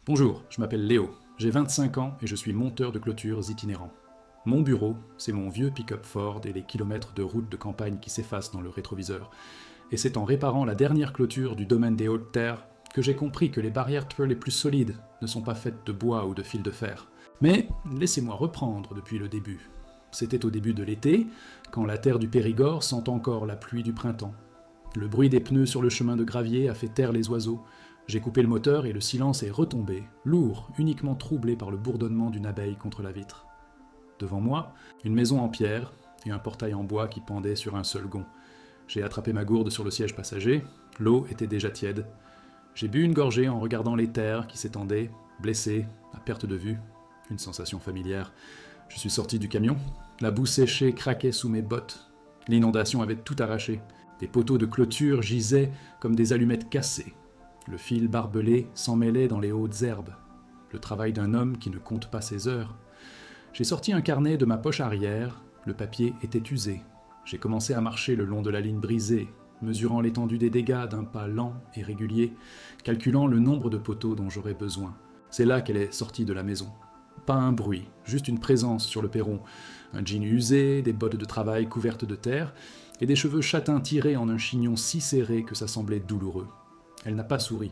Bonjour, je m'appelle Léo, j'ai 25 ans et je suis monteur de clôtures itinérant. Mon bureau, c'est mon vieux pick-up Ford et les kilomètres de route de campagne qui s'effacent dans le rétroviseur. Et c'est en réparant la dernière clôture du domaine des hautes terres que j'ai compris que les barrières les plus solides ne sont pas faites de bois ou de fil de fer. Mais laissez-moi reprendre depuis le début. C'était au début de l'été, quand la terre du Périgord sent encore la pluie du printemps. Le bruit des pneus sur le chemin de gravier a fait taire les oiseaux. J'ai coupé le moteur et le silence est retombé, lourd, uniquement troublé par le bourdonnement d'une abeille contre la vitre. Devant moi, une maison en pierre et un portail en bois qui pendait sur un seul gond. J'ai attrapé ma gourde sur le siège passager, l'eau était déjà tiède. J'ai bu une gorgée en regardant les terres qui s'étendaient, blessées, à perte de vue. Une sensation familière. Je suis sorti du camion, la boue séchée craquait sous mes bottes. L'inondation avait tout arraché. Des poteaux de clôture gisaient comme des allumettes cassées. Le fil barbelé s'emmêlait dans les hautes herbes. Le travail d'un homme qui ne compte pas ses heures. J'ai sorti un carnet de ma poche arrière, le papier était usé. J'ai commencé à marcher le long de la ligne brisée, mesurant l'étendue des dégâts d'un pas lent et régulier, calculant le nombre de poteaux dont j'aurais besoin. C'est là qu'elle est sortie de la maison. Pas un bruit, juste une présence sur le perron. Un jean usé, des bottes de travail couvertes de terre, et des cheveux châtains tirés en un chignon si serré que ça semblait douloureux. Elle n'a pas souri.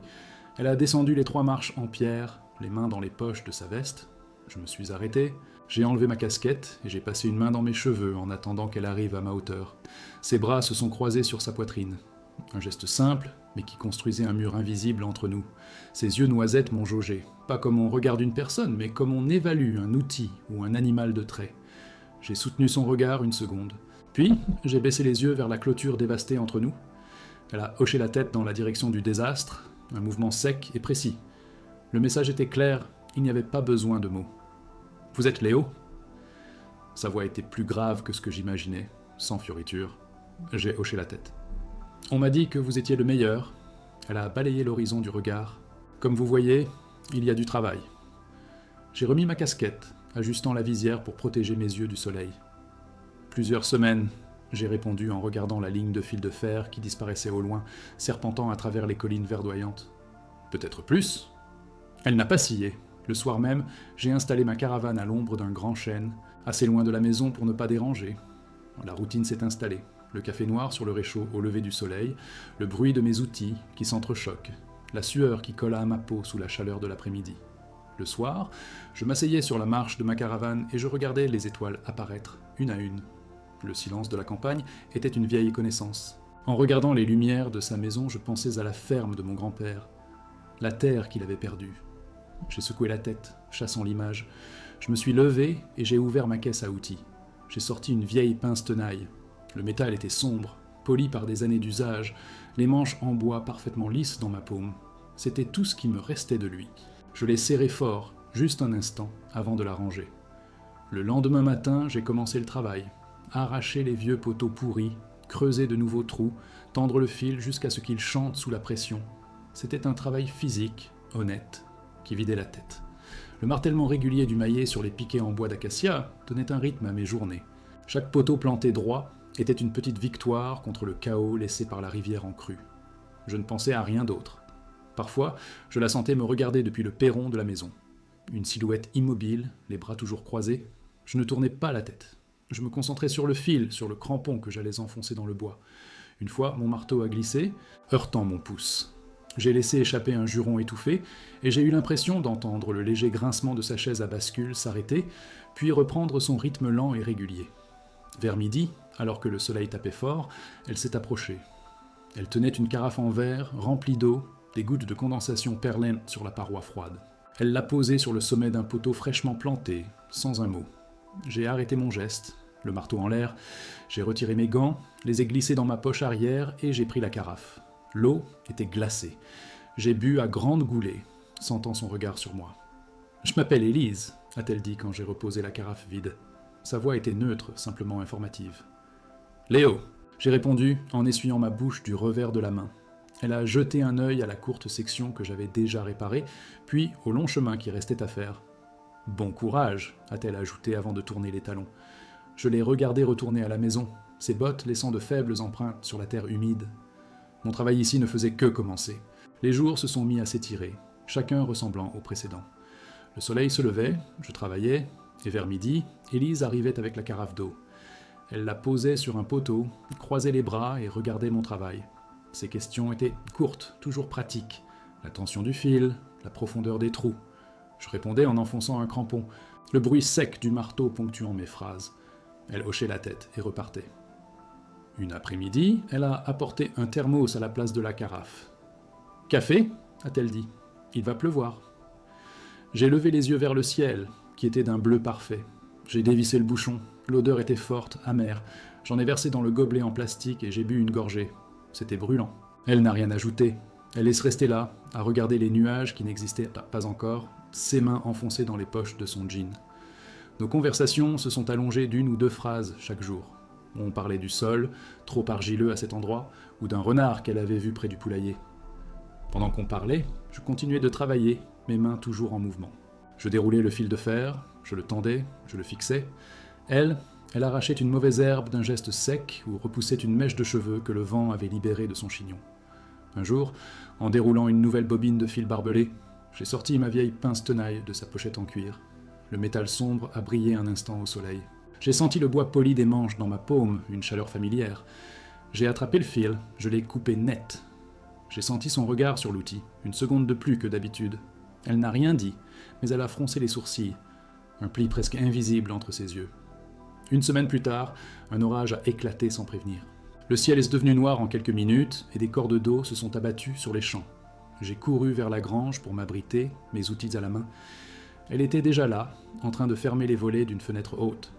Elle a descendu les 3 marches en pierre, les mains dans les poches de sa veste. Je me suis arrêté, j'ai enlevé ma casquette et j'ai passé une main dans mes cheveux en attendant qu'elle arrive à ma hauteur. Ses bras se sont croisés sur sa poitrine. Un geste simple, mais qui construisait un mur invisible entre nous. Ses yeux noisettes m'ont jaugé. Pas comme on regarde une personne, mais comme on évalue un outil ou un animal de trait. J'ai soutenu son regard une seconde. Puis, j'ai baissé les yeux vers la clôture dévastée entre nous. Elle a hoché la tête dans la direction du désastre, un mouvement sec et précis. Le message était clair, il n'y avait pas besoin de mots. « Vous êtes Léo ?» Sa voix était plus grave que ce que j'imaginais, sans fioriture. J'ai hoché la tête. « On m'a dit que vous étiez le meilleur. » Elle a balayé l'horizon du regard. « Comme vous voyez, il y a du travail. » J'ai remis ma casquette, ajustant la visière pour protéger mes yeux du soleil. « Plusieurs semaines. » J'ai répondu en regardant la ligne de fil de fer qui disparaissait au loin, serpentant à travers les collines verdoyantes. Peut-être plus. Elle n'a pas scié. Le soir même, j'ai installé ma caravane à l'ombre d'un grand chêne, assez loin de la maison pour ne pas déranger. La routine s'est installée. Le café noir sur le réchaud au lever du soleil, le bruit de mes outils qui s'entrechoquent, la sueur qui colla à ma peau sous la chaleur de l'après-midi. Le soir, je m'asseyais sur la marche de ma caravane et je regardais les étoiles apparaître, une à une. Le silence de la campagne était une vieille connaissance. En regardant les lumières de sa maison, je pensais à la ferme de mon grand-père, la terre qu'il avait perdue. J'ai secoué la tête, chassant l'image. Je me suis levé et j'ai ouvert ma caisse à outils. J'ai sorti une vieille pince tenaille. Le métal était sombre, poli par des années d'usage, les manches en bois parfaitement lisses dans ma paume. C'était tout ce qui me restait de lui. Je l'ai serré fort, juste un instant, avant de la ranger. Le lendemain matin, j'ai commencé le travail. Arracher les vieux poteaux pourris, creuser de nouveaux trous, tendre le fil jusqu'à ce qu'il chante sous la pression. C'était un travail physique, honnête, qui vidait la tête. Le martèlement régulier du maillet sur les piquets en bois d'acacia donnait un rythme à mes journées. Chaque poteau planté droit était une petite victoire contre le chaos laissé par la rivière en crue. Je ne pensais à rien d'autre. Parfois, je la sentais me regarder depuis le perron de la maison. Une silhouette immobile, les bras toujours croisés. Je ne tournais pas la tête. Je me concentrais sur le fil, sur le crampon que j'allais enfoncer dans le bois. Une fois, mon marteau a glissé, heurtant mon pouce. J'ai laissé échapper un juron étouffé, et j'ai eu l'impression d'entendre le léger grincement de sa chaise à bascule s'arrêter, puis reprendre son rythme lent et régulier. Vers midi, alors que le soleil tapait fort, elle s'est approchée. Elle tenait une carafe en verre, remplie d'eau, des gouttes de condensation perlaient sur la paroi froide. Elle l'a posée sur le sommet d'un poteau fraîchement planté, sans un mot. J'ai arrêté mon geste, le marteau en l'air, j'ai retiré mes gants, les ai glissés dans ma poche arrière et j'ai pris la carafe. L'eau était glacée. J'ai bu à grandes goulées, sentant son regard sur moi. « Je m'appelle Élise », a-t-elle dit quand j'ai reposé la carafe vide. Sa voix était neutre, simplement informative. « Léo », j'ai répondu en essuyant ma bouche du revers de la main. Elle a jeté un œil à la courte section que j'avais déjà réparée, puis au long chemin qui restait à faire. « Bon courage », a-t-elle ajouté avant de tourner les talons. Je l'ai regardée retourner à la maison, ses bottes laissant de faibles empreintes sur la terre humide. Mon travail ici ne faisait que commencer. Les jours se sont mis à s'étirer. chacun ressemblant au précédent. Le soleil se levait, je travaillais, et vers midi, Élise arrivait avec la carafe d'eau. Elle la posait sur un poteau, croisait les bras et regardait mon travail. Ses questions étaient courtes, toujours pratiques. La tension du fil, la profondeur des trous. Je répondais en enfonçant un crampon, le bruit sec du marteau ponctuant mes phrases. Elle hochait la tête et repartait. Une après-midi, elle a apporté un thermos à la place de la carafe. « Café » a-t-elle dit. « Il va pleuvoir. » J'ai levé les yeux vers le ciel, qui était d'un bleu parfait. J'ai dévissé le bouchon. L'odeur était forte, amère. J'en ai versé dans le gobelet en plastique et j'ai bu une gorgée. C'était brûlant. Elle n'a rien ajouté. Elle laisse rester là, à regarder les nuages qui n'existaient pas encore, ses mains enfoncées dans les poches de son jean. Nos conversations se sont allongées d'1 ou 2 phrases chaque jour. On parlait du sol, trop argileux à cet endroit, ou d'un renard qu'elle avait vu près du poulailler. Pendant qu'on parlait, je continuais de travailler, mes mains toujours en mouvement. Je déroulais le fil de fer, je le tendais, je le fixais. Elle arrachait une mauvaise herbe d'un geste sec ou repoussait une mèche de cheveux que le vent avait libérée de son chignon. Un jour, en déroulant une nouvelle bobine de fil barbelé, j'ai sorti ma vieille pince tenaille de sa pochette en cuir. Le métal sombre a brillé un instant au soleil. J'ai senti le bois poli des manches dans ma paume, une chaleur familière. J'ai attrapé le fil, je l'ai coupé net. J'ai senti son regard sur l'outil, une seconde de plus que d'habitude. Elle n'a rien dit, mais elle a froncé les sourcils, un pli presque invisible entre ses yeux. Une semaine plus tard, un orage a éclaté sans prévenir. Le ciel est devenu noir en quelques minutes et des cordes d'eau se sont abattues sur les champs. J'ai couru vers la grange pour m'abriter, mes outils à la main. Elle était déjà là, en train de fermer les volets d'une fenêtre haute.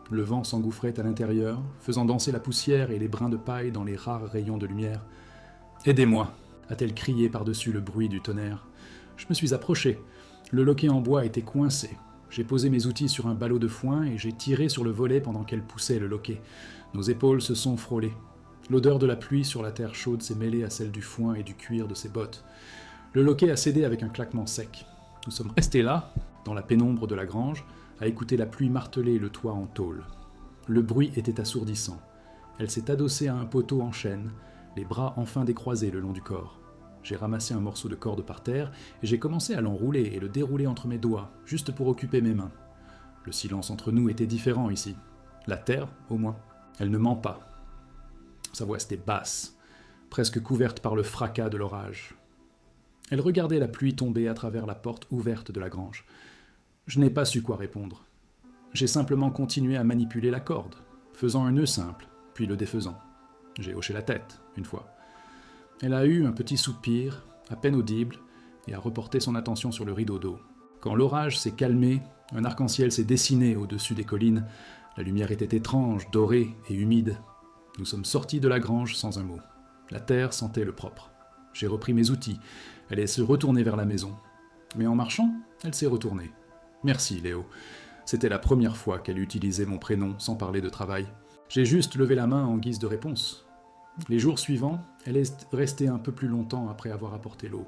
Le vent s'engouffrait à l'intérieur, faisant danser la poussière et les brins de paille dans les rares rayons de lumière. « Aidez-moi » a-t-elle crié par-dessus le bruit du tonnerre. Je me suis approché. Le loquet en bois était coincé. J'ai posé mes outils sur un ballot de foin et j'ai tiré sur le volet pendant qu'elle poussait le loquet. Nos épaules se sont frôlées. L'odeur de la pluie sur la terre chaude s'est mêlée à celle du foin et du cuir de ses bottes. Le loquet a cédé avec un claquement sec. Nous sommes restés là, dans la pénombre de la grange, à écouter la pluie marteler le toit en tôle. Le bruit était assourdissant. Elle s'est adossée à un poteau en chêne, les bras enfin décroisés le long du corps. J'ai ramassé un morceau de corde par terre et j'ai commencé à l'enrouler et le dérouler entre mes doigts, juste pour occuper mes mains. Le silence entre nous était différent ici. La terre, au moins. Elle ne ment pas. Sa voix était basse, presque couverte par le fracas de l'orage. Elle regardait la pluie tomber à travers la porte ouverte de la grange. Je n'ai pas su quoi répondre. J'ai simplement continué à manipuler la corde, faisant un nœud simple, puis le défaisant. J'ai hoché la tête, une fois. Elle a eu un petit soupir, à peine audible, et a reporté son attention sur le rideau d'eau. Quand l'orage s'est calmé, un arc-en-ciel s'est dessiné au-dessus des collines. La lumière était étrange, dorée et humide. Nous sommes sortis de la grange sans un mot. La terre sentait le propre. J'ai repris mes outils. Elle est se retourner vers la maison. Mais en marchant, elle s'est retournée. Merci, Léo. C'était la première fois qu'elle utilisait mon prénom sans parler de travail. J'ai juste levé la main en guise de réponse. Les jours suivants, elle est restée un peu plus longtemps après avoir apporté l'eau.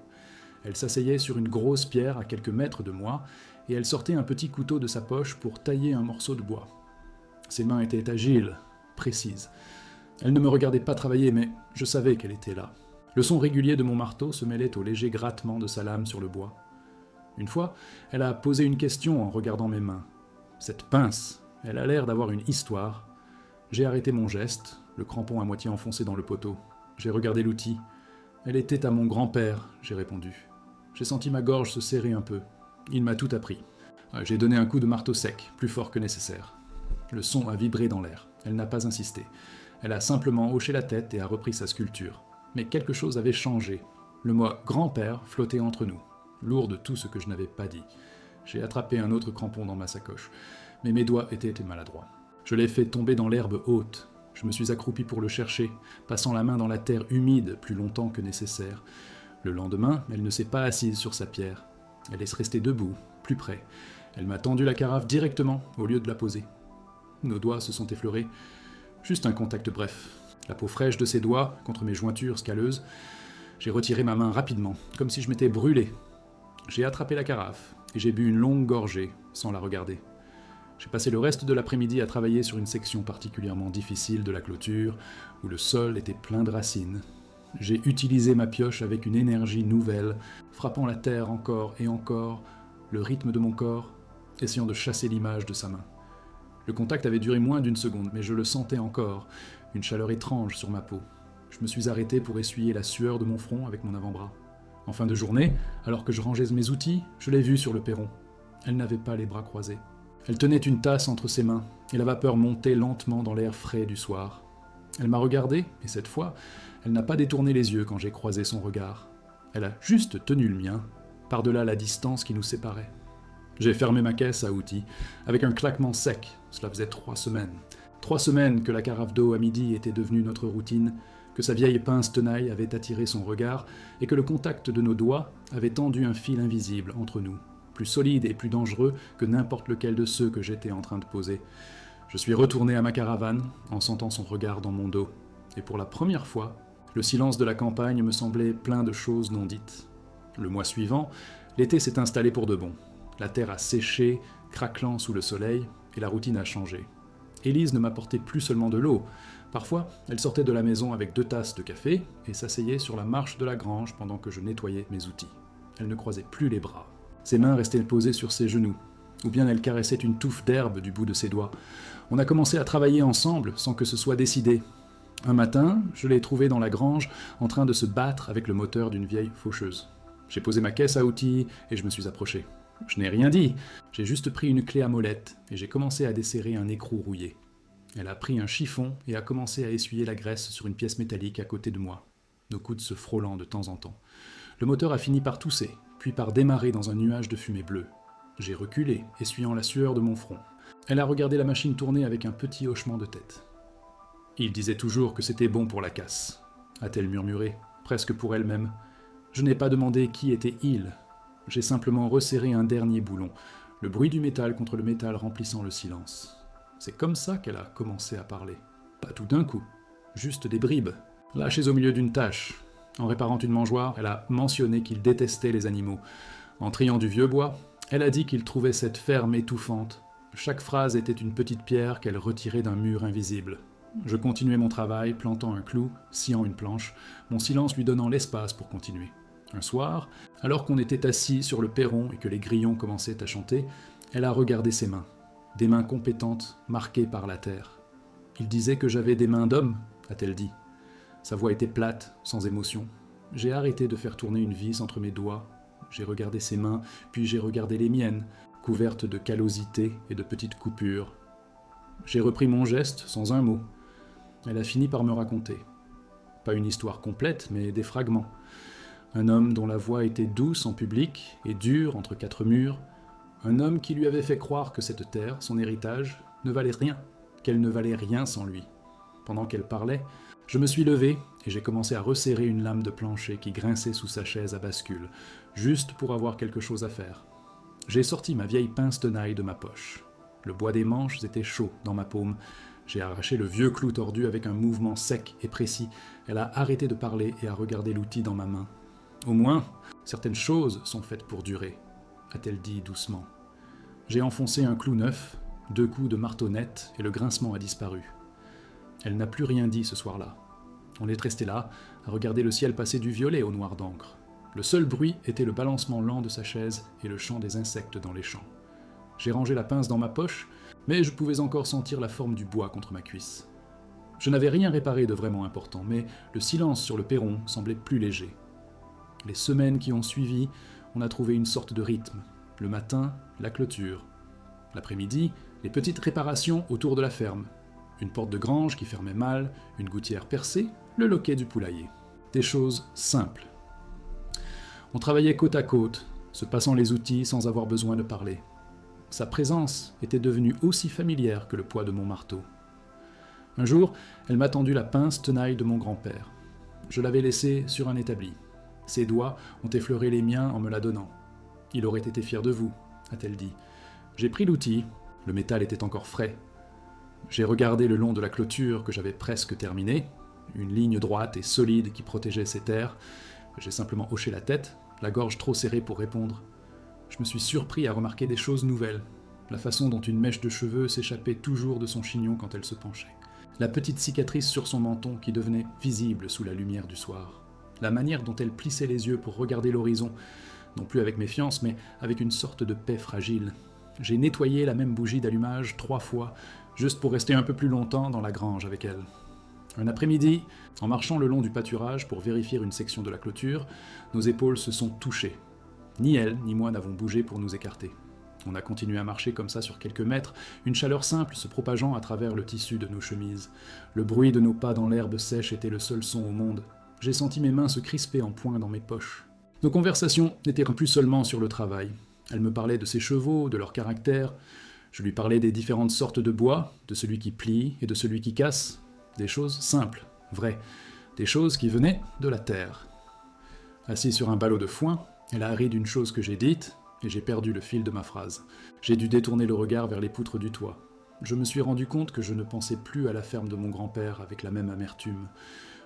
Elle s'asseyait sur une grosse pierre à quelques mètres de moi, et elle sortait un petit couteau de sa poche pour tailler un morceau de bois. Ses mains étaient agiles, précises. Elle ne me regardait pas travailler, mais je savais qu'elle était là. Le son régulier de mon marteau se mêlait au léger grattement de sa lame sur le bois. Une fois, elle a posé une question en regardant mes mains. Cette pince, elle a l'air d'avoir une histoire. J'ai arrêté mon geste, le crampon à moitié enfoncé dans le poteau. J'ai regardé l'outil. Elle était à mon grand-père, j'ai répondu. J'ai senti ma gorge se serrer un peu. Il m'a tout appris. J'ai donné un coup de marteau sec, plus fort que nécessaire. Le son a vibré dans l'air. Elle n'a pas insisté. Elle a simplement hoché la tête et a repris sa sculpture. Mais quelque chose avait changé. Le mot « grand-père » flottait entre nous, lourd de tout ce que je n'avais pas dit. J'ai attrapé un autre crampon dans ma sacoche, mais mes doigts étaient maladroits. Je l'ai fait tomber dans l'herbe haute. Je me suis accroupi pour le chercher, passant la main dans la terre humide plus longtemps que nécessaire. Le lendemain, elle ne s'est pas assise sur sa pierre. Elle est restée debout, plus près. Elle m'a tendu la carafe directement, au lieu de la poser. Nos doigts se sont effleurés. Juste un contact bref. La peau fraîche de ses doigts contre mes jointures scalleuses. J'ai retiré ma main rapidement, comme si je m'étais brûlé. J'ai attrapé la carafe, et j'ai bu une longue gorgée, sans la regarder. J'ai passé le reste de l'après-midi à travailler sur une section particulièrement difficile de la clôture, où le sol était plein de racines. J'ai utilisé ma pioche avec une énergie nouvelle, frappant la terre encore et encore, le rythme de mon corps, essayant de chasser l'image de sa main. Le contact avait duré moins d'une seconde, mais je le sentais encore, une chaleur étrange sur ma peau. Je me suis arrêté pour essuyer la sueur de mon front avec mon avant-bras. En fin de journée, alors que je rangeais mes outils, je l'ai vue sur le perron. Elle n'avait pas les bras croisés. Elle tenait une tasse entre ses mains, et la vapeur montait lentement dans l'air frais du soir. Elle m'a regardé, et cette fois, elle n'a pas détourné les yeux quand j'ai croisé son regard. Elle a juste tenu le mien, par-delà la distance qui nous séparait. J'ai fermé ma caisse à outils, avec un claquement sec. Cela faisait 3 semaines. 3 semaines que la carafe d'eau à midi était devenue notre routine, que sa vieille pince tenaille avait attiré son regard, et que le contact de nos doigts avait tendu un fil invisible entre nous, plus solide et plus dangereux que n'importe lequel de ceux que j'étais en train de poser. Je suis retourné à ma caravane, en sentant son regard dans mon dos, et pour la première fois, le silence de la campagne me semblait plein de choses non dites. Le mois suivant, l'été s'est installé pour de bon. La terre a séché, craquelant sous le soleil, et la routine a changé. Élise ne m'apportait plus seulement de l'eau. Parfois, elle sortait de la maison avec 2 tasses de café et s'asseyait sur la marche de la grange pendant que je nettoyais mes outils. Elle ne croisait plus les bras. Ses mains restaient posées sur ses genoux, ou bien elle caressait une touffe d'herbe du bout de ses doigts. On a commencé à travailler ensemble sans que ce soit décidé. Un matin, je l'ai trouvée dans la grange en train de se battre avec le moteur d'une vieille faucheuse. J'ai posé ma caisse à outils et je me suis approché. Je n'ai rien dit, j'ai juste pris une clé à molette et j'ai commencé à desserrer un écrou rouillé. Elle a pris un chiffon et a commencé à essuyer la graisse sur une pièce métallique à côté de moi, nos coudes se frôlant de temps en temps. Le moteur a fini par tousser, puis par démarrer dans un nuage de fumée bleue. J'ai reculé, essuyant la sueur de mon front. Elle a regardé la machine tourner avec un petit hochement de tête. « Il disait toujours que c'était bon pour la casse », a-t-elle murmuré, presque pour elle-même. Je n'ai pas demandé qui était « il ». J'ai simplement resserré un dernier boulon, le bruit du métal contre le métal remplissant le silence. C'est comme ça qu'elle a commencé à parler. Pas tout d'un coup, juste des bribes, lâchées au milieu d'une tâche. En réparant une mangeoire, elle a mentionné qu'il détestait les animaux. En triant du vieux bois, elle a dit qu'il trouvait cette ferme étouffante. Chaque phrase était une petite pierre qu'elle retirait d'un mur invisible. Je continuais mon travail, plantant un clou, sciant une planche, mon silence lui donnant l'espace pour continuer. Un soir, alors qu'on était assis sur le perron et que les grillons commençaient à chanter, elle a regardé ses mains. Des mains compétentes, marquées par la terre. « Il disait que j'avais des mains d'homme », a-t-elle dit. Sa voix était plate, sans émotion. J'ai arrêté de faire tourner une vis entre mes doigts. J'ai regardé ses mains, puis j'ai regardé les miennes, couvertes de callosités et de petites coupures. J'ai repris mon geste sans un mot. Elle a fini par me raconter. Pas une histoire complète, mais des fragments. Un homme dont la voix était douce en public et dure entre 4 murs. Un homme qui lui avait fait croire que cette terre, son héritage, ne valait rien, qu'elle ne valait rien sans lui. Pendant qu'elle parlait, je me suis levé et j'ai commencé à resserrer une lame de plancher qui grinçait sous sa chaise à bascule, juste pour avoir quelque chose à faire. J'ai sorti ma vieille pince tenaille de ma poche. Le bois des manches était chaud dans ma paume. J'ai arraché le vieux clou tordu avec un mouvement sec et précis. Elle a arrêté de parler et a regardé l'outil dans ma main. « Au moins, certaines choses sont faites pour durer », a-t-elle dit doucement. J'ai enfoncé un clou neuf, 2 coups de marteau net et le grincement a disparu. Elle n'a plus rien dit ce soir-là. On est resté là, à regarder le ciel passer du violet au noir d'encre. Le seul bruit était le balancement lent de sa chaise et le chant des insectes dans les champs. J'ai rangé la pince dans ma poche, mais je pouvais encore sentir la forme du bois contre ma cuisse. Je n'avais rien réparé de vraiment important, mais le silence sur le perron semblait plus léger. Les semaines qui ont suivi, on a trouvé une sorte de rythme. Le matin, la clôture. L'après-midi, les petites réparations autour de la ferme. Une porte de grange qui fermait mal, une gouttière percée, le loquet du poulailler. Des choses simples. On travaillait côte à côte, se passant les outils sans avoir besoin de parler. Sa présence était devenue aussi familière que le poids de mon marteau. Un jour, elle m'a tendu la pince tenaille de mon grand-père. Je l'avais laissée sur un établi. Ses doigts ont effleuré les miens en me la donnant. « Il aurait été fier de vous », a-t-elle dit. J'ai pris l'outil, le métal était encore frais. J'ai regardé le long de la clôture que j'avais presque terminée, une ligne droite et solide qui protégeait ces terres. J'ai simplement hoché la tête, la gorge trop serrée pour répondre. Je me suis surpris à remarquer des choses nouvelles, la façon dont une mèche de cheveux s'échappait toujours de son chignon quand elle se penchait, la petite cicatrice sur son menton qui devenait visible sous la lumière du soir. la manière dont elle plissait les yeux pour regarder l'horizon, non plus avec méfiance, mais avec une sorte de paix fragile. J'ai nettoyé la même bougie d'allumage 3 fois, juste pour rester un peu plus longtemps dans la grange avec elle. Un après-midi, en marchant le long du pâturage pour vérifier une section de la clôture, nos épaules se sont touchées. Ni elle, ni moi n'avons bougé pour nous écarter. On a continué à marcher comme ça sur quelques mètres, une chaleur simple se propageant à travers le tissu de nos chemises. Le bruit de nos pas dans l'herbe sèche était le seul son au monde. J'ai senti mes mains se crisper en poings dans mes poches. Nos conversations n'étaient plus seulement sur le travail. Elle me parlait de ses chevaux, de leur caractère. Je lui parlais des différentes sortes de bois, de celui qui plie et de celui qui casse. Des choses simples, vraies. Des choses qui venaient de la terre. Assis sur un ballot de foin, elle a ri d'une chose que j'ai dite, et j'ai perdu le fil de ma phrase. J'ai dû détourner le regard vers les poutres du toit. Je me suis rendu compte que je ne pensais plus à la ferme de mon grand-père avec la même amertume.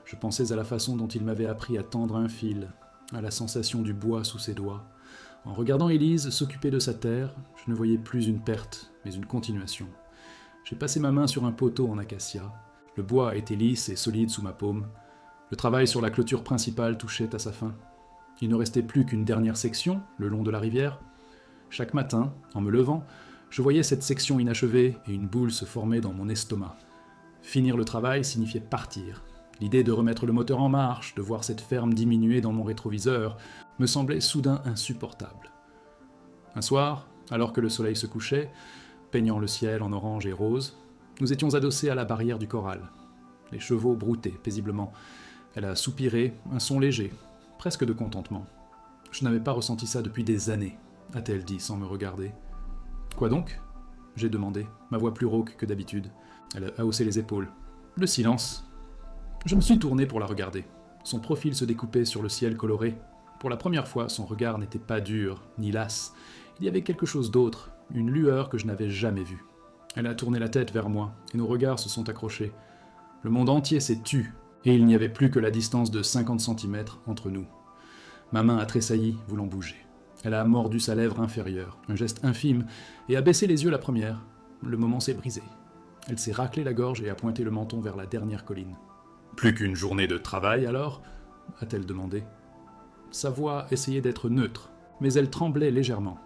Je pensais à la façon dont il m'avait appris à tendre un fil, à la sensation du bois sous ses doigts. En regardant Élise s'occuper de sa terre, je ne voyais plus une perte, mais une continuation. J'ai passé ma main sur un poteau en acacia. Le bois était lisse et solide sous ma paume. Le travail sur la clôture principale touchait à sa fin. Il ne restait plus qu'une dernière section, le long de la rivière. Chaque matin, en me levant, je voyais cette section inachevée et une boule se former dans mon estomac. Finir le travail signifiait partir. L'idée de remettre le moteur en marche, de voir cette ferme diminuer dans mon rétroviseur, me semblait soudain insupportable. Un soir, alors que le soleil se couchait, peignant le ciel en orange et rose, nous étions adossés à la barrière du corral. Les chevaux broutaient paisiblement. Elle a soupiré, un son léger, presque de contentement. Je n'avais pas ressenti ça depuis des années, a-t-elle dit sans me regarder. Quoi donc ? J'ai demandé, ma voix plus rauque que d'habitude. Elle a haussé les épaules. Le silence. Je me suis tourné pour la regarder. Son profil se découpait sur le ciel coloré. Pour la première fois, son regard n'était pas dur, ni las. Il y avait quelque chose d'autre, une lueur que je n'avais jamais vue. Elle a tourné la tête vers moi, et nos regards se sont accrochés. Le monde entier s'est tu, et il n'y avait plus que la distance de 50 cm entre nous. Ma main a tressailli, voulant bouger. Elle a mordu sa lèvre inférieure, un geste infime, et a baissé les yeux la première. Le moment s'est brisé. Elle s'est raclée la gorge et a pointé le menton vers la dernière colline. « Plus qu'une journée de travail, alors ?» a-t-elle demandé. Sa voix essayait d'être neutre, mais elle tremblait légèrement.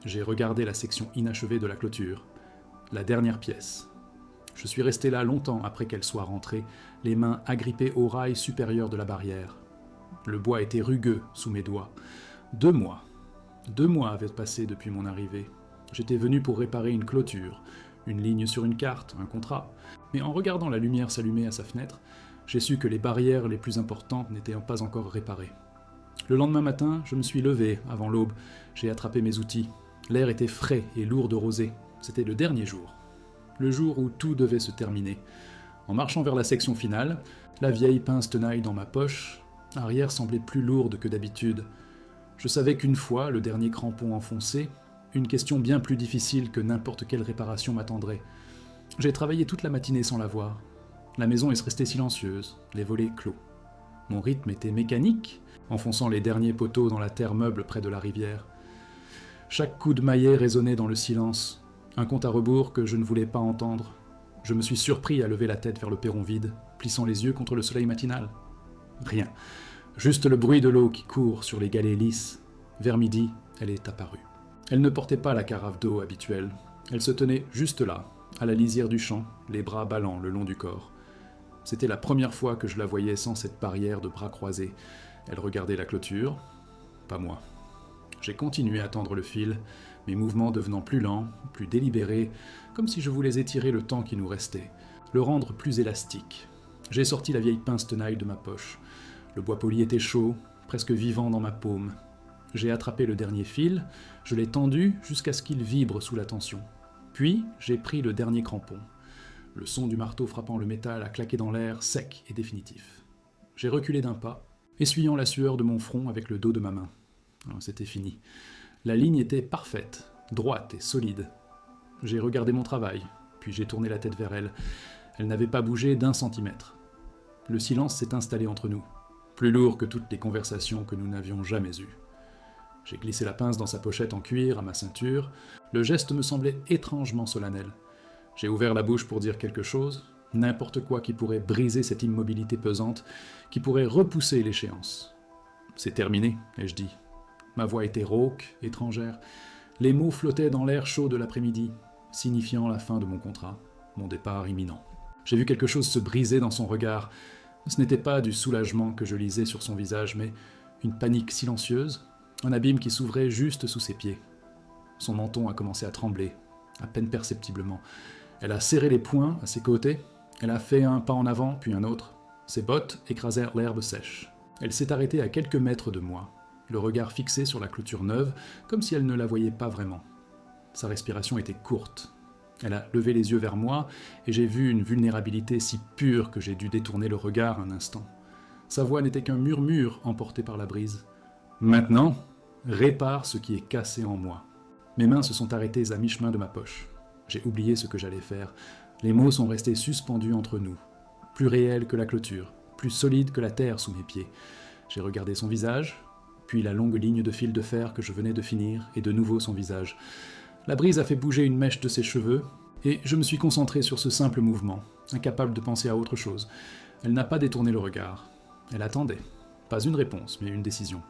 J'ai regardé la section inachevée de la clôture, la dernière pièce. Je suis resté là longtemps après qu'elle soit rentrée, les mains agrippées au rail supérieur de la barrière. Le bois était rugueux sous mes doigts. 2 mois. 2 mois avaient passé depuis mon arrivée. J'étais venu pour réparer une clôture, une ligne sur une carte, un contrat. Mais en regardant la lumière s'allumer à sa fenêtre, j'ai su que les barrières les plus importantes n'étaient pas encore réparées. Le lendemain matin, je me suis levé avant l'aube. J'ai attrapé mes outils. L'air était frais et lourd de rosée. C'était le dernier jour. Le jour où tout devait se terminer. En marchant vers la section finale, la vieille pince tenaille dans ma poche, arrière semblait plus lourde que d'habitude. Je savais qu'une fois le dernier crampon enfoncé, une question bien plus difficile que n'importe quelle réparation m'attendrait. J'ai travaillé toute la matinée sans la voir. La maison est restée silencieuse, les volets clos. Mon rythme était mécanique, enfonçant les derniers poteaux dans la terre meuble près de la rivière. Chaque coup de maillet résonnait dans le silence, un compte à rebours que je ne voulais pas entendre. Je me suis surpris à lever la tête vers le perron vide, plissant les yeux contre le soleil matinal. Rien, juste le bruit de l'eau qui court sur les galets lisses. Vers midi, elle est apparue. Elle ne portait pas la carafe d'eau habituelle. Elle se tenait juste là, à la lisière du champ, les bras ballants le long du corps. C'était la première fois que je la voyais sans cette barrière de bras croisés. Elle regardait la clôture, pas moi. J'ai continué à tendre le fil, mes mouvements devenant plus lents, plus délibérés, comme si je voulais étirer le temps qui nous restait, le rendre plus élastique. J'ai sorti la vieille pince tenaille de ma poche. Le bois poli était chaud, presque vivant dans ma paume. J'ai attrapé le dernier fil, je l'ai tendu jusqu'à ce qu'il vibre sous la tension. Puis, j'ai pris le dernier crampon. Le son du marteau frappant le métal a claqué dans l'air, sec et définitif. J'ai reculé d'un pas, essuyant la sueur de mon front avec le dos de ma main. C'était fini. La ligne était parfaite, droite et solide. J'ai regardé mon travail, puis j'ai tourné la tête vers elle. Elle n'avait pas bougé d'1 centimètre. Le silence s'est installé entre nous, plus lourd que toutes les conversations que nous n'avions jamais eues. J'ai glissé la pince dans sa pochette en cuir à ma ceinture. Le geste me semblait étrangement solennel. J'ai ouvert la bouche pour dire quelque chose, N'importe quoi qui pourrait briser cette immobilité pesante, qui pourrait repousser l'échéance. C'est terminé, ai-je dit. Ma voix était rauque, étrangère. Les mots flottaient dans l'air chaud de l'après-midi, signifiant la fin de mon contrat, mon départ imminent. J'ai vu quelque chose se briser dans son regard. Ce n'était pas du soulagement que je lisais sur son visage, mais une panique silencieuse, un abîme qui s'ouvrait juste sous ses pieds. Son menton a commencé à trembler, à peine perceptiblement. Elle a serré les poings à ses côtés. Elle a fait un pas en avant, puis un autre. Ses bottes écrasèrent l'herbe sèche. Elle s'est arrêtée à quelques mètres de moi, le regard fixé sur la clôture neuve, comme si elle ne la voyait pas vraiment. Sa respiration était courte. Elle a levé les yeux vers moi, et j'ai vu une vulnérabilité si pure que j'ai dû détourner le regard un instant. Sa voix n'était qu'un murmure emporté par la brise. « Maintenant, répare ce qui est cassé en moi. » Mes mains se sont arrêtées à mi-chemin de ma poche. J'ai oublié ce que j'allais faire. Les mots sont restés suspendus entre nous, plus réels que la clôture, plus solides que la terre sous mes pieds. J'ai regardé son visage, puis la longue ligne de fil de fer que je venais de finir, et de nouveau son visage. La brise a fait bouger une mèche de ses cheveux, et je me suis concentré sur ce simple mouvement, incapable de penser à autre chose. Elle n'a pas détourné le regard. Elle attendait. Pas une réponse, mais une décision.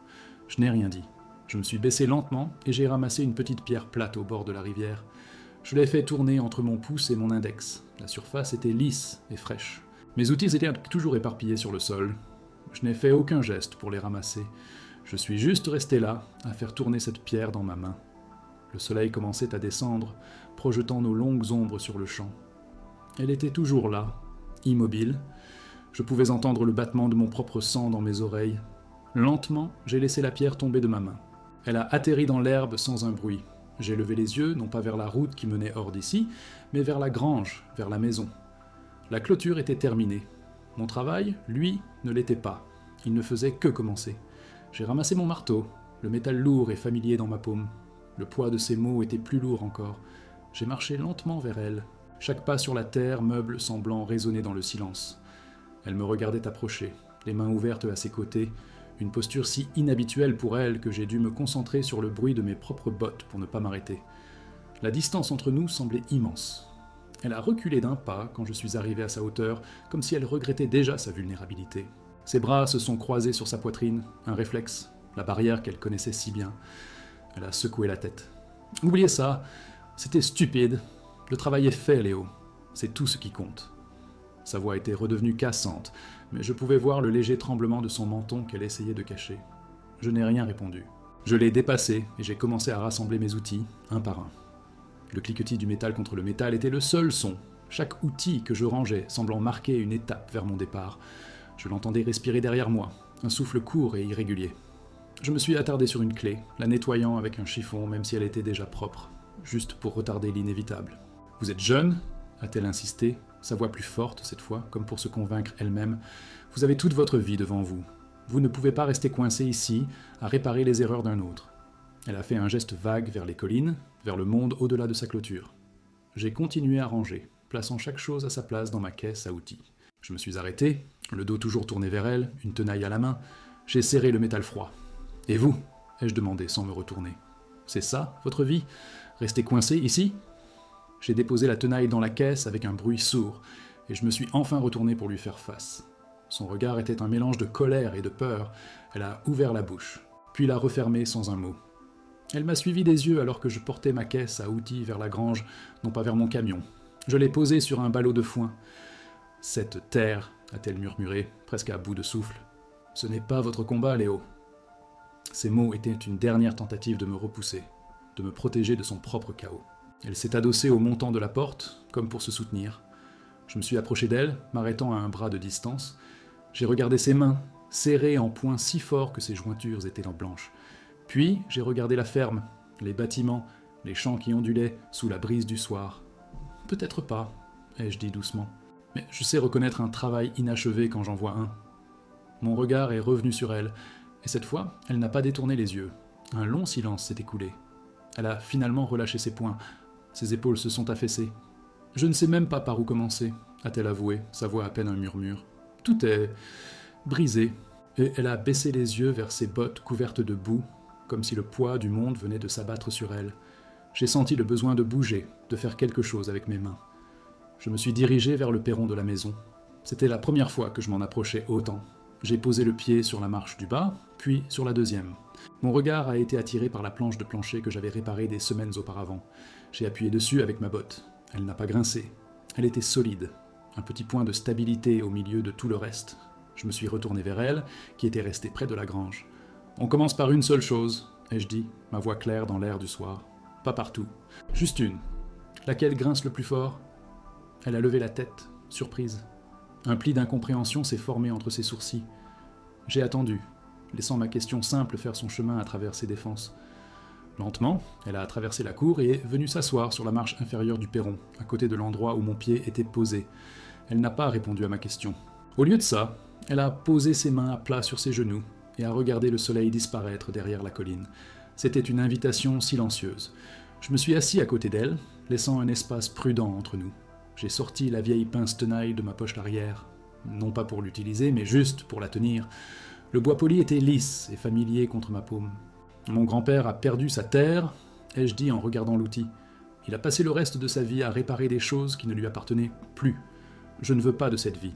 Je n'ai rien dit. Je me suis baissé lentement, et j'ai ramassé une petite pierre plate au bord de la rivière. Je l'ai fait tourner entre mon pouce et mon index. La surface était lisse et fraîche. Mes outils étaient toujours éparpillés sur le sol. Je n'ai fait aucun geste pour les ramasser. Je suis juste resté là, à faire tourner cette pierre dans ma main. Le soleil commençait à descendre, projetant nos longues ombres sur le champ. Elle était toujours là, immobile. Je pouvais entendre le battement de mon propre sang dans mes oreilles. Lentement, j'ai laissé la pierre tomber de ma main. Elle a atterri dans l'herbe sans un bruit. J'ai levé les yeux, non pas vers la route qui menait hors d'ici, mais vers la grange, vers la maison. La clôture était terminée. Mon travail, lui, ne l'était pas. Il ne faisait que commencer. J'ai ramassé mon marteau, le métal lourd et familier dans ma paume. Le poids de ses mots était plus lourd encore. J'ai marché lentement vers elle. Chaque pas sur la terre, meuble semblant résonner dans le silence. Elle me regardait approcher, les mains ouvertes à ses côtés, une posture si inhabituelle pour elle que j'ai dû me concentrer sur le bruit de mes propres bottes pour ne pas m'arrêter. La distance entre nous semblait immense. Elle a reculé d'un pas quand je suis arrivé à sa hauteur, comme si elle regrettait déjà sa vulnérabilité. Ses bras se sont croisés sur sa poitrine, un réflexe, la barrière qu'elle connaissait si bien. Elle a secoué la tête. « Oubliez ça, c'était stupide. Le travail est fait, Léo. C'est tout ce qui compte. » Sa voix était redevenue cassante, mais je pouvais voir le léger tremblement de son menton qu'elle essayait de cacher. Je n'ai rien répondu. Je l'ai dépassé et j'ai commencé à rassembler mes outils, un par un. Le cliquetis du métal contre le métal était le seul son, chaque outil que je rangeais semblant marquer une étape vers mon départ. Je l'entendais respirer derrière moi, un souffle court et irrégulier. Je me suis attardé sur une clé, la nettoyant avec un chiffon même si elle était déjà propre, juste pour retarder l'inévitable. « Vous êtes jeune ?» a-t-elle insisté, sa voix plus forte cette fois, comme pour se convaincre elle-même. « Vous avez toute votre vie devant vous. Vous ne pouvez pas rester coincé ici, à réparer les erreurs d'un autre. » Elle a fait un geste vague vers les collines, vers le monde au-delà de sa clôture. J'ai continué à ranger, plaçant chaque chose à sa place dans ma caisse à outils. Je me suis arrêté, le dos toujours tourné vers elle, une tenaille à la main. J'ai serré le métal froid. « Et vous ?» ai-je demandé sans me retourner. « C'est ça, votre vie ? Rester coincé ici ?» J'ai déposé la tenaille dans la caisse avec un bruit sourd, et je me suis enfin retourné pour lui faire face. Son regard était un mélange de colère et de peur. Elle a ouvert la bouche, puis l'a refermée sans un mot. Elle m'a suivi des yeux alors que je portais ma caisse à outils vers la grange, non pas vers mon camion. Je l'ai posée sur un ballot de foin. « Cette terre », a-t-elle murmuré, presque à bout de souffle. « Ce n'est pas votre combat, Léo. » Ces mots étaient une dernière tentative de me repousser, de me protéger de son propre chaos. Elle s'est adossée au montant de la porte, comme pour se soutenir. Je me suis approché d'elle, m'arrêtant à un bras de distance. J'ai regardé ses mains, serrées en poings si forts que ses jointures étaient en blanches. Puis j'ai regardé la ferme, les bâtiments, les champs qui ondulaient sous la brise du soir. « Peut-être pas », ai-je dit doucement. « Mais je sais reconnaître un travail inachevé quand j'en vois un. » Mon regard est revenu sur elle, et cette fois, elle n'a pas détourné les yeux. Un long silence s'est écoulé. Elle a finalement relâché ses poings. Ses épaules se sont affaissées. « Je ne sais même pas par où commencer », a-t-elle avoué, sa voix à peine un murmure. « Tout est brisé. » Et elle a baissé les yeux vers ses bottes couvertes de boue, comme si le poids du monde venait de s'abattre sur elle. J'ai senti le besoin de bouger, de faire quelque chose avec mes mains. Je me suis dirigé vers le perron de la maison. C'était la première fois que je m'en approchais autant. J'ai posé le pied sur la marche du bas, puis sur la deuxième. Mon regard a été attiré par la planche de plancher que j'avais réparée des semaines auparavant. J'ai appuyé dessus avec ma botte. Elle n'a pas grincé. Elle était solide. Un petit point de stabilité au milieu de tout le reste. Je me suis retourné vers elle, qui était restée près de la grange. « On commence par une seule chose, » ai-je dit, ma voix claire dans l'air du soir. « Pas partout. Juste une. Laquelle grince le plus fort ?» Elle a levé la tête, surprise. Un pli d'incompréhension s'est formé entre ses sourcils. J'ai attendu, laissant ma question simple faire son chemin à travers ses défenses. Lentement, elle a traversé la cour et est venue s'asseoir sur la marche inférieure du perron, à côté de l'endroit où mon pied était posé. Elle n'a pas répondu à ma question. Au lieu de ça, elle a posé ses mains à plat sur ses genoux et a regardé le soleil disparaître derrière la colline. C'était une invitation silencieuse. Je me suis assis à côté d'elle, laissant un espace prudent entre nous. J'ai sorti la vieille pince tenaille de ma poche arrière, non pas pour l'utiliser, mais juste pour la tenir. Le bois poli était lisse et familier contre ma paume. Mon grand-père a perdu sa terre, ai-je dit en regardant l'outil. Il a passé le reste de sa vie à réparer des choses qui ne lui appartenaient plus. Je ne veux pas de cette vie.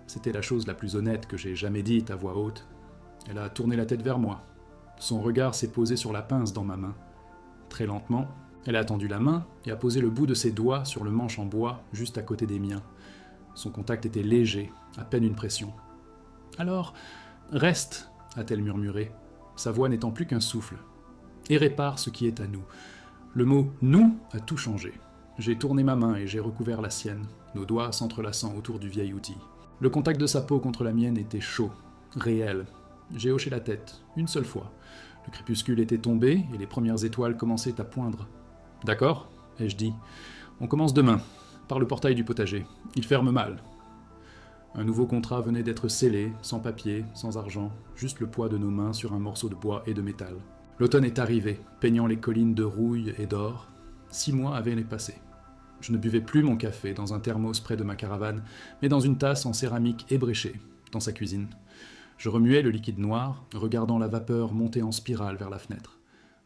C'était la chose la plus honnête que j'ai jamais dite à voix haute. Elle a tourné la tête vers moi. Son regard s'est posé sur la pince dans ma main. Très lentement, elle a tendu la main et a posé le bout de ses doigts sur le manche en bois juste à côté des miens. Son contact était léger, à peine une pression. « Alors, reste », a-t-elle murmuré, sa voix n'étant plus qu'un souffle, « et répare ce qui est à nous. » Le mot « nous » a tout changé. J'ai tourné ma main et j'ai recouvert la sienne, nos doigts s'entrelaçant autour du vieil outil. Le contact de sa peau contre la mienne était chaud, réel. J'ai hoché la tête, une seule fois. Le crépuscule était tombé et les premières étoiles commençaient à poindre. « D'accord » ai-je dit. « On commence demain, par le portail du potager. Il ferme mal. » Un nouveau contrat venait d'être scellé, sans papier, sans argent, juste le poids de nos mains sur un morceau de bois et de métal. L'automne est arrivé, peignant les collines de rouille et d'or. 6 mois avaient passé. Je ne buvais plus mon café dans un thermos près de ma caravane, mais dans une tasse en céramique ébréchée, dans sa cuisine. Je remuais le liquide noir, regardant la vapeur monter en spirale vers la fenêtre.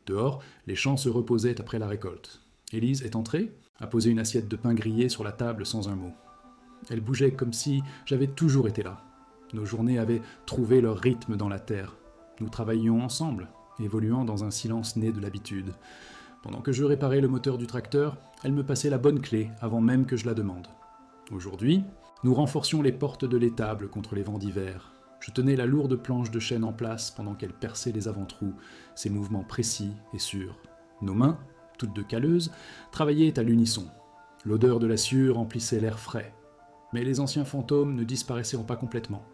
Dehors, les champs se reposaient après la récolte. Élise est entrée, a posé une assiette de pain grillé sur la table sans un mot. Elle bougeait comme si j'avais toujours été là. Nos journées avaient trouvé leur rythme dans la terre. Nous travaillions ensemble, évoluant dans un silence né de l'habitude. Pendant que je réparais le moteur du tracteur, elle me passait la bonne clé avant même que je la demande. Aujourd'hui, nous renforcions les portes de l'étable contre les vents d'hiver. Je tenais la lourde planche de chêne en place pendant qu'elle perçait les avant-trous, ses mouvements précis et sûrs. Nos mains, toutes deux calleuses, travaillaient à l'unisson. L'odeur de la sciure emplissait l'air frais. Mais les anciens fantômes ne disparaissaient pas complètement.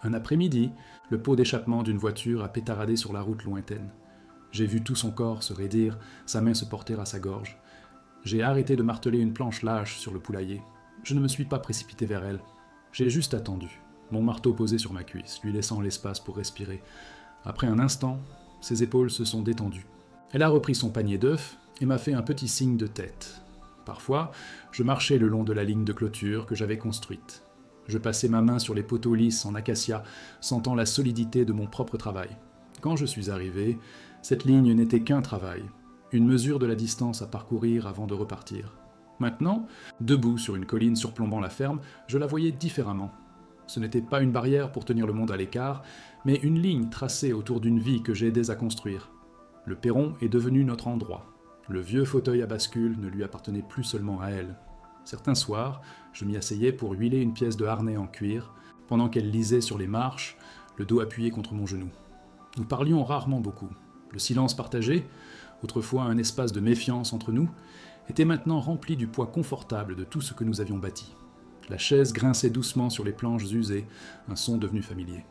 Un après-midi, le pot d'échappement d'une voiture a pétaradé sur la route lointaine. J'ai vu tout son corps se raidir, sa main se porter à sa gorge. J'ai arrêté de marteler une planche lâche sur le poulailler. Je ne me suis pas précipité vers elle. J'ai juste attendu, mon marteau posé sur ma cuisse, lui laissant l'espace pour respirer. Après un instant, ses épaules se sont détendues. Elle a repris son panier d'œufs et m'a fait un petit signe de tête. Parfois, je marchais le long de la ligne de clôture que j'avais construite. Je passais ma main sur les poteaux lisses en acacia, sentant la solidité de mon propre travail. Quand je suis arrivé, cette ligne n'était qu'un travail, une mesure de la distance à parcourir avant de repartir. Maintenant, debout sur une colline surplombant la ferme, je la voyais différemment. Ce n'était pas une barrière pour tenir le monde à l'écart, mais une ligne tracée autour d'une vie que j'aidais à construire. Le perron est devenu notre endroit. Le vieux fauteuil à bascule ne lui appartenait plus seulement à elle. Certains soirs, je m'y asseyais pour huiler une pièce de harnais en cuir, pendant qu'elle lisait sur les marches, le dos appuyé contre mon genou. Nous parlions rarement beaucoup. Le silence partagé, autrefois un espace de méfiance entre nous, était maintenant rempli du poids confortable de tout ce que nous avions bâti. La chaise grinçait doucement sur les planches usées, un son devenu familier.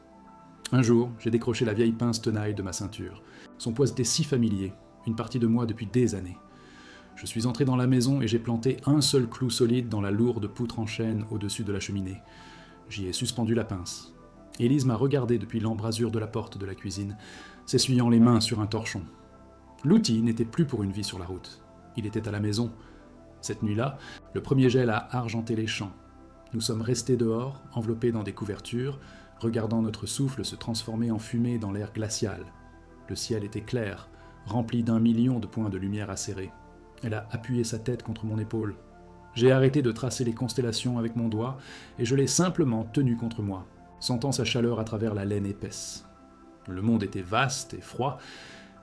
Un jour, j'ai décroché la vieille pince tenaille de ma ceinture. Son poids était si familier, une partie de moi depuis des années. Je suis entré dans la maison et j'ai planté un seul clou solide dans la lourde poutre en chêne au-dessus de la cheminée. J'y ai suspendu la pince. Élise m'a regardé depuis l'embrasure de la porte de la cuisine, s'essuyant les mains sur un torchon. L'outil n'était plus pour une vie sur la route. Il était à la maison. Cette nuit-là, le premier gel a argenté les champs. Nous sommes restés dehors, enveloppés dans des couvertures, regardant notre souffle se transformer en fumée dans l'air glacial. Le ciel était clair, rempli d'1 million de points de lumière acérés. Elle a appuyé sa tête contre mon épaule. J'ai arrêté de tracer les constellations avec mon doigt, et je l'ai simplement tenu contre moi, sentant sa chaleur à travers la laine épaisse. Le monde était vaste et froid,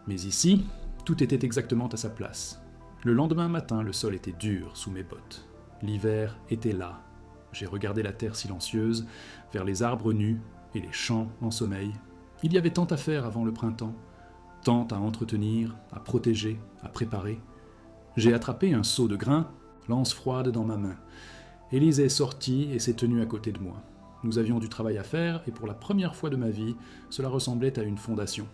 mais ici, tout était exactement à sa place. Le lendemain matin, le sol était dur sous mes bottes. L'hiver était là. J'ai regardé la terre silencieuse, vers les arbres nus et les champs en sommeil. Il y avait tant à faire avant le printemps, tant à entretenir, à protéger, à préparer. J'ai attrapé un seau de grains, lance froide dans ma main. Élise est sortie et s'est tenue à côté de moi. Nous avions du travail à faire et pour la première fois de ma vie, cela ressemblait à une fondation.